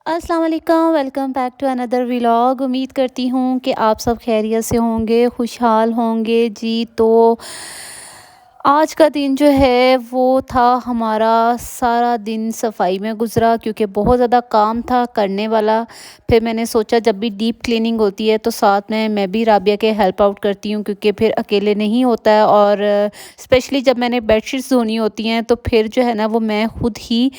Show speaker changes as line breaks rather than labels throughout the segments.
अस्सलाम वालेकुम, welcome back to another vlog. उम्मीद करती हूँ कि आप सब खैरियत से होंगे, खुशहाल होंगे। जी, तो आज का दिन जो है वो था हमारा, सारा दिन सफाई में गुज़रा क्योंकि बहुत ज़्यादा काम था करने वाला। फिर मैंने सोचा जब भी डीप क्लीनिंग होती है तो साथ में मैं भी राबिया के हेल्प आउट करती हूँ क्योंकि फिर अकेले नहीं होता है। और स्पेशली जब मैंने बेडशीट्स धोनी होती हैं तो फिर जो है ना वो मैं खुद ही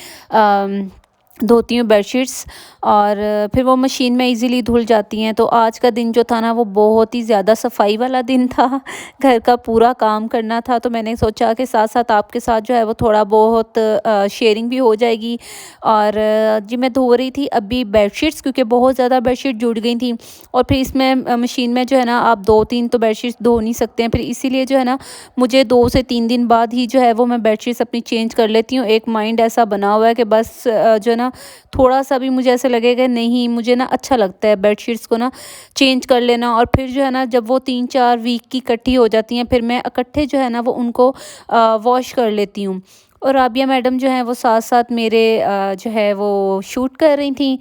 धोती हूँ बेडशीट्स। और फिर वो मशीन में इजीली धुल जाती हैं। तो आज का दिन जो था ना वो बहुत ही ज़्यादा सफाई वाला दिन था। घर का पूरा काम करना था, तो मैंने सोचा कि साथ साथ आपके साथ जो है वो थोड़ा बहुत शेयरिंग भी हो जाएगी। और जी, मैं धो रही थी अभी बेडशीट्स क्योंकि बहुत ज़्यादा बेडशीट जुड़ गई थी। और फिर इसमें मशीन में जो है ना आप 2-3 तो बेडशीट्स धो नहीं सकते हैं, फिर इसीलिए जो है ना मुझे 2 से 3 दिन बाद ही जो है वो मैं बेडशीट्स अपनी चेंज कर लेती हूँ। एक माइंड ऐसा बना हुआ है कि बस जो है ना थोड़ा-सा भी मुझे ऐसा लगेगा नहीं, मुझे ना अच्छा लगता है बेडशीट्स को ना चेंज कर लेना। और फिर जो है ना जब वो 3-4 वीक की इकट्ठी हो जाती हैं फिर मैं इकट्ठे जो है ना वो उनको वॉश कर लेती हूँ। और राबिया मैडम जो हैं वो साथ-साथ मेरे जो है वो शूट कर रही थीं।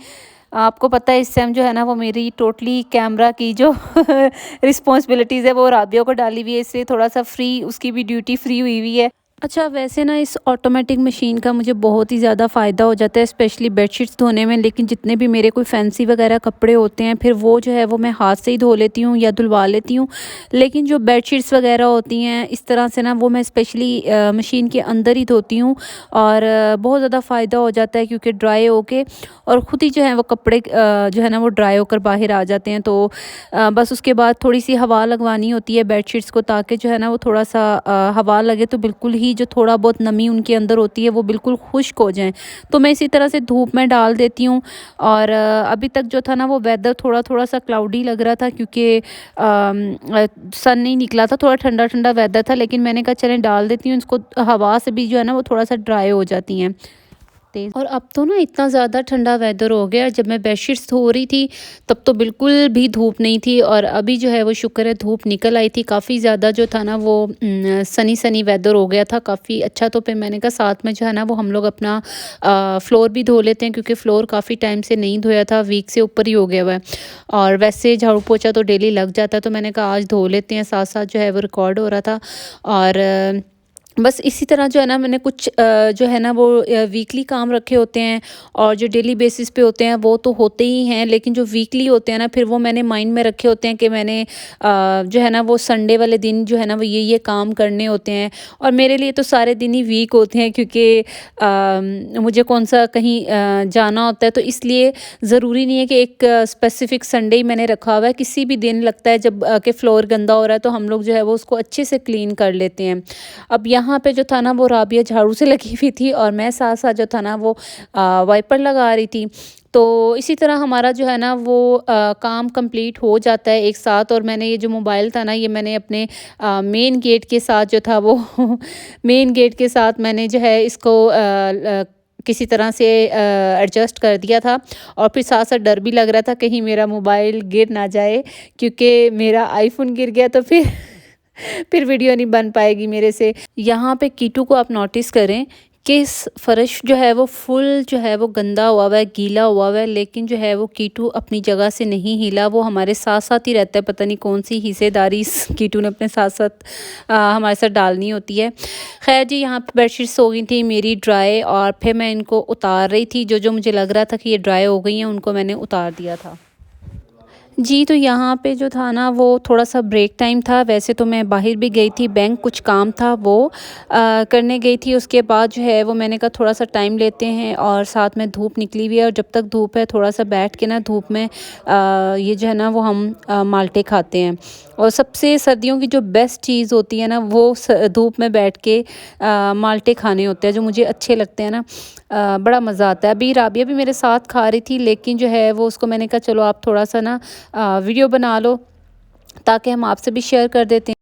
आपको पता है इस टाइम जो है ना वो मेरी टोटली कैमरा की जो रिस्पॉन्सिबिलिटीज़ है वो राबिया को डाली हुई है, इसलिए थोड़ा-सा फ्री उसकी भी ड्यूटी फ्री हुई हुई है। अच्छा, वैसे ना इस ऑटोमेटिक मशीन का मुझे बहुत ही ज़्यादा फ़ायदा हो जाता है स्पेशली बेडशीट्स धोने में, लेकिन जितने भी मेरे कोई फैंसी वगैरह कपड़े होते हैं फिर वो जो है वो मैं हाथ से ही धो लेती हूँ या धुलवा लेती हूँ। लेकिन जो बेडशीट्स वगैरह होती हैं इस तरह से ना वो मैं स्पेशली मशीन के अंदर ही धोती हूँ। और बहुत ज़्यादा फ़ायदा हो जाता है क्योंकि ड्राई होके और ख़ुद ही जो है वो कपड़े जो है ना वो ड्राई होकर बाहर आ जाते हैं। तो बस उसके बाद थोड़ी सी हवा लगवानी होती है बेडशीट्स को, ताकि जो है ना वो थोड़ा सा हवा लगे तो बिल्कुल ही जो थोड़ा बहुत नमी उनके अंदर होती है वो बिल्कुल खुश्क हो जाएँ। तो मैं इसी तरह से धूप में डाल देती हूँ। और अभी तक जो था ना वो वेदर थोड़ा-थोड़ा सा क्लाउडी लग रहा था क्योंकि सन नहीं निकला था, थोड़ा ठंडा-ठंडा वेदर था, लेकिन मैंने कहा चलें डाल देती हूँ इसको, हवा से भी जो है ना वो थोड़ा-सा ड्राई हो जाती हैं। तेज़ और अब तो ना इतना ज़्यादा ठंडा वेदर हो गया, जब मैं बेडशीट्स धो रही थी तब तो बिल्कुल भी धूप नहीं थी। और अभी जो है वो शुक्र है धूप निकल आई थी, काफ़ी ज़्यादा जो था ना वो सनी सनी वेदर हो गया था काफ़ी अच्छा। तो फिर मैंने कहा साथ में जो है ना वो हम लोग अपना फ्लोर भी धो लेते हैं क्योंकि फ्लोर काफ़ी टाइम से नहीं धोया था, वीक से ऊपर ही हो गया हुआ है। और वैसे झाड़ू पोछा तो डेली लग जाता है, तो मैंने कहा आज धो लेते हैं, साथ साथ जो है वो रिकॉर्ड हो रहा था। और बस इसी तरह जो है ना मैंने कुछ जो है ना वो वीकली काम रखे होते हैं। और जो डेली बेसिस पे होते हैं वो तो होते ही हैं, लेकिन जो वीकली होते हैं ना फिर वो मैंने माइंड में रखे होते हैं कि मैंने जो है ना वो संडे वाले दिन जो है ना वो ये काम करने होते हैं। और मेरे लिए तो सारे दिन ही वीक होते हैं क्योंकि मुझे कौन सा कहीं जाना होता है, तो इसलिए ज़रूरी नहीं है कि एक स्पेसिफिक संडे ही मैंने रखा हुआ है। किसी भी दिन लगता है जब कि फ्लोर गंदा हो रहा है तो हम लोग जो है वो उसको अच्छे से क्लीन कर लेते हैं। अब यहाँ पे जो था ना वो राबिया झाड़ू से लगी हुई थी और मैं साथ साथ जो था ना वो वाइपर लगा रही थी। तो इसी तरह हमारा जो है ना वो काम कंप्लीट हो जाता है एक साथ। और मैंने ये जो मोबाइल था ना ये मैंने अपने मेन गेट के साथ जो था वो मेन गेट के साथ मैंने जो है इसको किसी तरह से एडजस्ट कर दिया था। और फिर साथ साथ डर भी लग रहा था कहीं मेरा मोबाइल गिर ना जाए, क्योंकि मेरा आईफोन गिर गया तो फिर फिर वीडियो नहीं बन पाएगी मेरे से। यहाँ पे कीटू को आप नोटिस करें कि इस फर्श जो है वो फुल जो है वो गंदा हुआ हुआ है, गीला हुआ हुआ है, लेकिन जो है वो कीटू अपनी जगह से नहीं हिला, वो हमारे साथ साथ ही रहता है। पता नहीं कौन सी हिस्सेदारी इस कीटू ने अपने साथ साथ हमारे साथ डालनी होती है। खैर जी, यहाँ पे बेडशीट्स हो गई थी मेरी ड्राई और फिर मैं इनको उतार रही थी। जो जो मुझे लग रहा था कि ये ड्राई हो गई हैं उनको मैंने उतार दिया था। जी, तो यहाँ पे जो था ना वो थोड़ा-सा ब्रेक टाइम था। वैसे तो मैं बाहर भी गई थी, बैंक कुछ काम था वो करने गई थी। उसके बाद जो है वो मैंने कहा थोड़ा-सा टाइम लेते हैं, और साथ में धूप निकली हुई है और जब तक धूप है थोड़ा-सा बैठ के ना धूप में ये जो है ना वो हम माल्टे खाते हैं। और सबसे सर्दियों की जो बेस्ट चीज़ होती है ना वो धूप में बैठ के माल्टे खाने होते हैं जो मुझे अच्छे लगते हैं ना। बड़ा मज़ा आता है। अभी राबिया भी मेरे साथ खा रही थी, लेकिन जो है वो उसको मैंने कहा चलो आप थोड़ा-सा ना वीडियो बना लो ताकि हम आपसे भी शेयर कर देते हैं।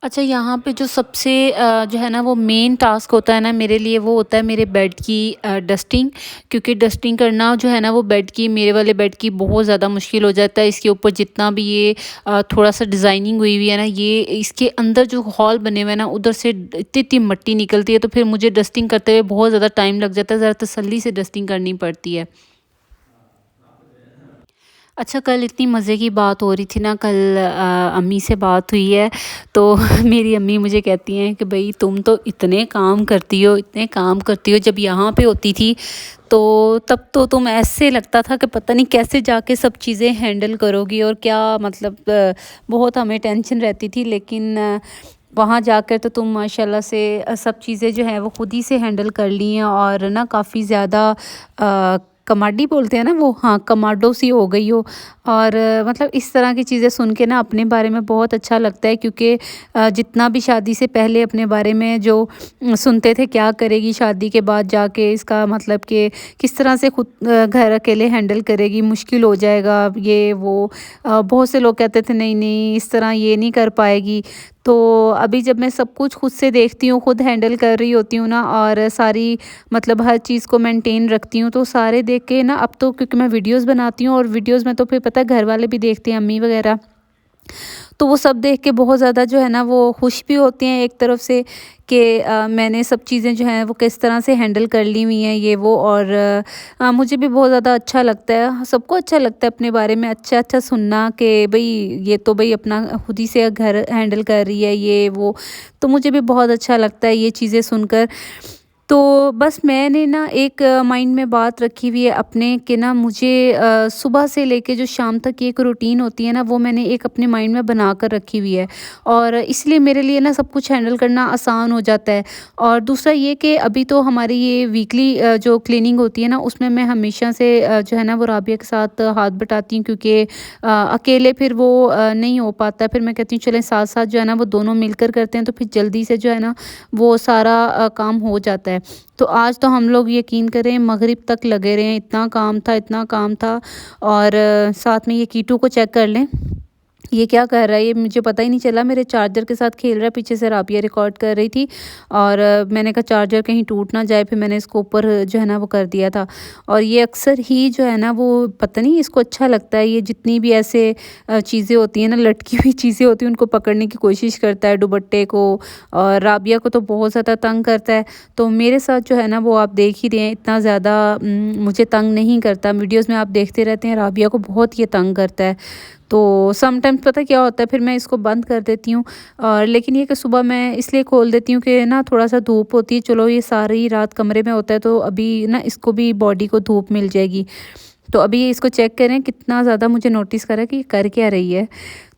अच्छा, यहाँ पे जो सबसे जो है ना वो मेन टास्क होता है ना मेरे लिए, वो होता है मेरे बेड की डस्टिंग। क्योंकि डस्टिंग करना जो है ना वो बेड की, मेरे वाले बेड की बहुत ज़्यादा मुश्किल हो जाता है। इसके ऊपर जितना भी ये थोड़ा सा डिज़ाइनिंग हुई हुई है ना, ये इसके अंदर जो हॉल बने हुए हैं ना उधर से इतनी इतनी मट्टी निकलती है, तो फिर मुझे डस्टिंग करते हुए बहुत ज़्यादा टाइम लग जाता है, ज़रा तसल्ली से डस्टिंग करनी पड़ती है। अच्छा, कल इतनी मज़े की बात हो रही थी ना, कल अम्मी से बात हुई है, तो मेरी अम्मी मुझे कहती हैं कि भई तुम तो इतने काम करती हो, इतने काम करती हो, जब यहाँ पे होती थी तो तब तो तुम ऐसे लगता था कि पता नहीं कैसे जाके सब चीज़ें हैंडल करोगी और क्या मतलब बहुत हमें टेंशन रहती थी। लेकिन वहाँ जाकर तो तुम माशाल्लाह से सब चीज़ें जो हैं वो खुद ही से हैंडल कर ली हैं और ना काफ़ी ज़्यादा कमाडी बोलते हैं ना वो, हाँ, कमांडो सी हो गई हो। और मतलब इस तरह की चीज़ें सुन के ना अपने बारे में बहुत अच्छा लगता है, क्योंकि जितना भी शादी से पहले अपने बारे में जो सुनते थे, क्या करेगी शादी के बाद जाके, इसका मतलब कि किस तरह से खुद घर अकेले हैंडल करेगी, मुश्किल हो जाएगा ये वो। बहुत से लोग कहते थे नहीं नहीं इस तरह ये नहीं कर पाएगी। तो अभी जब मैं सब कुछ खुद से देखती हूँ, खुद हैंडल कर रही होती हूँ ना, और सारी मतलब हर चीज़ को मेंटेन रखती हूँ, तो सारे देख के ना, अब तो क्योंकि मैं वीडियोज़ बनाती हूँ और वीडियोज़ में तो फिर पता है घर वाले भी देखते हैं, अम्मी वगैरह, तो वो सब देख के बहुत ज़्यादा जो है ना वो खुश भी होते हैं एक तरफ से कि मैंने सब चीज़ें जो हैं वो किस तरह से हैंडल कर ली हुई हैं ये वो। और मुझे भी बहुत ज़्यादा अच्छा लगता है, सबको अच्छा लगता है अपने बारे में अच्छा अच्छा सुनना कि भाई ये तो भाई अपना खुद ही से घर हैंडल कर रही है ये वो। तो मुझे भी बहुत अच्छा लगता है ये चीज़ें सुनकर। तो बस मैंने ना एक माइंड में बात रखी हुई है अपने कि ना मुझे सुबह से लेके जो शाम तक की एक रूटीन होती है ना, वो मैंने एक अपने माइंड में बना कर रखी हुई है, और इसलिए मेरे लिए ना सब कुछ हैंडल करना आसान हो जाता है। और दूसरा ये कि अभी तो हमारी ये वीकली जो क्लीनिंग होती है ना, उसमें मैं हमेशा से जो है ना वो राबिया के साथ हाथ बटाती हूँ, क्योंकि अकेले फिर वो नहीं हो पाता। फिर मैं कहती हूँ चलें साथ साथ जो है ना वो दोनों मिलकर करते हैं, तो फिर जल्दी से जो है ना वो सारा काम हो जाता है। तो आज तो हम लोग यकीन करें मगरिब तक लगे रहे हैं, इतना काम था इतना काम था। और साथ में ये कीटू को चेक कर लें, ये क्या कर रहा है, ये मुझे पता ही नहीं चला, मेरे चार्जर के साथ खेल रहा है, पीछे से राबिया रिकॉर्ड कर रही थी। और मैंने कहा चार्जर कहीं टूट ना जाए, फिर मैंने इसको ऊपर जो है ना वो कर दिया था। और ये अक्सर ही जो है ना वो पता नहीं इसको अच्छा लगता है, ये जितनी भी ऐसे चीज़ें होती हैं ना, लटकी हुई चीज़ें होती हैं, उनको पकड़ने की कोशिश करता है, दुपट्टे को। और राबिया को तो बहुत ज़्यादा तंग करता है। तो मेरे साथ जो है ना वो आप देख ही रहे हैं, इतना ज़्यादा मुझे तंग नहीं करता। वीडियोज़ में आप देखते रहते हैं, राबिया को बहुत ये तंग करता है। तो समटाइम्स पता क्या होता है, फिर मैं इसको बंद कर देती हूँ। और लेकिन ये कि सुबह मैं इसलिए खोल देती हूँ कि ना थोड़ा सा धूप होती है, चलो ये सारी रात कमरे में होता है, तो अभी ना इसको भी बॉडी को धूप मिल जाएगी। तो अभी ये इसको चेक करें कितना ज़्यादा मुझे नोटिस करा कि ये कर क्या रही है।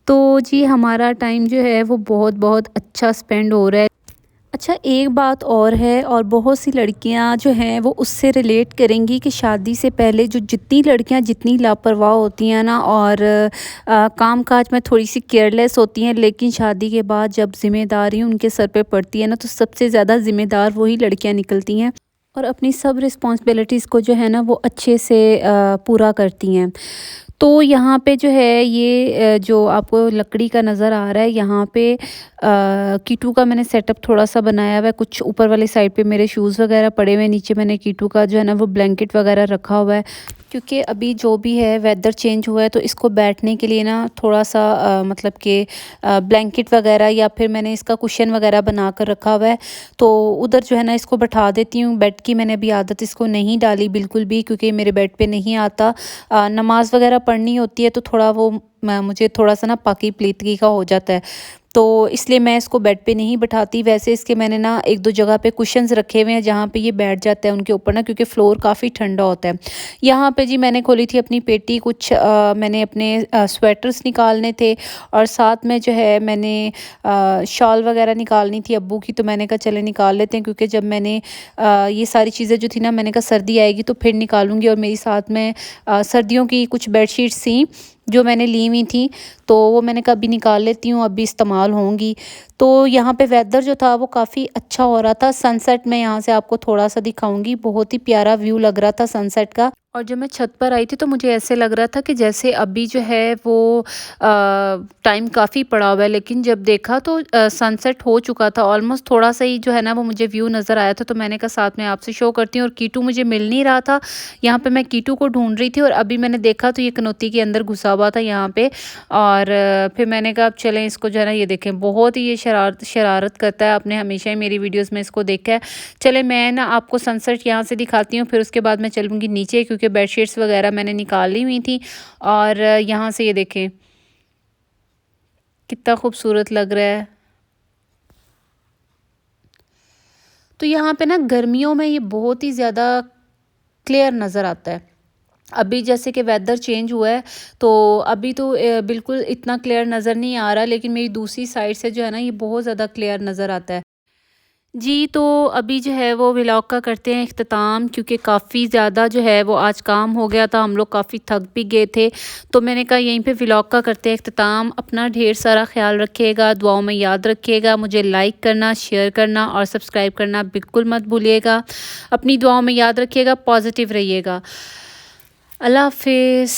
तो जी हमारा टाइम जो है वो बहुत बहुत अच्छा स्पेंड हो रहा है। अच्छा, एक बात और है, और बहुत सी लड़कियां जो हैं वो उससे रिलेट करेंगी कि शादी से पहले जो जितनी लड़कियां जितनी लापरवाह होती हैं ना, और काम काज में थोड़ी सी केयरलेस होती हैं, लेकिन शादी के बाद जब ज़िम्मेदारी उनके सर पे पड़ती है ना, तो सबसे ज़्यादा ज़िम्मेदार वही लड़कियां निकलती हैं और अपनी सब रिस्पॉन्सिबिलिटीज़ को जो है ना वो अच्छे से पूरा करती हैं। तो यहाँ पे जो है ये जो आपको लकड़ी का नज़र आ रहा है, यहाँ पे कीटू का मैंने सेटअप थोड़ा-सा बनाया हुआ है। कुछ ऊपर वाली साइड पे मेरे शूज़ वगैरह पड़े हुए हैं, नीचे मैंने कीटू का जो है ना वो ब्लैंकेट वगैरह रखा हुआ है। क्योंकि अभी जो भी है वेदर चेंज हुआ है, तो इसको बैठने के लिए ना थोड़ा-सा मतलब कि ब्लैंकेट वगैरह, या फिर मैंने इसका कुशन वगैरह बना कर रखा हुआ है। तो उधर जो है ना इसको बैठा देती हूँ। बेड की मैंने अभी आदत इसको नहीं डाली बिल्कुल भी, क्योंकि मेरे बेड पे नहीं आता। नमाज़ वगैरह पढ़नी होती है तो थोड़ा वो मुझे थोड़ा-सा ना पाकी पलीतगी का हो जाता है। तो इसलिए मैं इसको बेड पे नहीं बिठाती। वैसे इसके मैंने ना 1-2 जगह पे कुशन्स रखे हुए हैं जहाँ पे ये बैठ जाता है उनके ऊपर ना, क्योंकि फ्लोर काफ़ी ठंडा होता है। यहाँ पे जी मैंने खोली थी अपनी पेटी, कुछ मैंने अपने स्वेटर्स निकालने थे, और साथ में जो है मैंने शॉल वगैरह निकालनी थी अब्बू की। तो मैंने कहा चले निकाल लेते हैं, क्योंकि जब मैंने ये सारी चीज़ें जो थी ना, मैंने कहा सर्दी आएगी तो फिर निकालूंगी। और मेरी साथ में सर्दियों की कुछ बेडशीट्स थी जो मैंने ली हुई थी, तो वो मैंने कहा अभी निकाल लेती हूँ, अभी इस्तेमाल होंगी। तो यहाँ पे वेदर जो था वो काफ़ी अच्छा हो रहा था। सनसेट मैं यहाँ से आपको थोड़ा सा दिखाऊंगी, बहुत ही प्यारा व्यू लग रहा था सनसेट का। और जब मैं छत पर आई थी तो मुझे ऐसे लग रहा था कि जैसे अभी जो है वो टाइम काफ़ी पड़ा हुआ है, लेकिन जब देखा तो सनसेट हो चुका था ऑलमोस्ट। थोड़ा सा ही जो है ना वो मुझे व्यू नज़र आया था, तो मैंने कहा साथ में आपसे शो करती हूँ। और कीटू मुझे मिल नहीं रहा था, यहाँ पे मैं कीटू को ढूंढ रही थी, और अभी मैंने देखा तो ये कनौती के अंदर घुसा हुआ था यहाँ पे। और फिर मैंने कहा अब चलें इसको जो है ना, ये देखें बहुत ही ये शरारत शरारत करता है, आपने हमेशा ही मेरी वीडियोज़ में इसको देखा है। चले मैं ना आपको सनसेट यहाँ से दिखाती हूँ, फिर उसके बाद मैं चलूँगी नीचे, क्योंकि क्योंकि बेडशीट्स वगैरह मैंने निकाली हुई थी। और यहाँ से ये देखें कितना खूबसूरत लग रहा है। तो यहाँ पे ना गर्मियों में ये बहुत ही ज़्यादा क्लियर नज़र आता है। अभी जैसे कि वेदर चेंज हुआ है तो अभी तो बिल्कुल इतना क्लियर नज़र नहीं आ रहा, लेकिन मेरी दूसरी साइड से जो है ना ये बहुत ज़्यादा क्लियर नज़र आता है। जी, तो अभी जो है वो व्लॉग का करते हैं इख्तिताम, क्योंकि काफ़ी ज़्यादा जो है वो आज काम हो गया था, हम लोग काफ़ी थक भी गए थे। तो मैंने कहा यहीं पे व्लॉग का करते हैं इख्तिताम। अपना ढेर सारा ख़्याल रखिएगा, दुआओं में याद रखिएगा। मुझे लाइक करना, शेयर करना और सब्सक्राइब करना बिल्कुल मत भूलिएगा। अपनी दुआओं में याद रखिएगा, पॉज़िटिव रहिएगा। अल्लाह हाफ़िज़।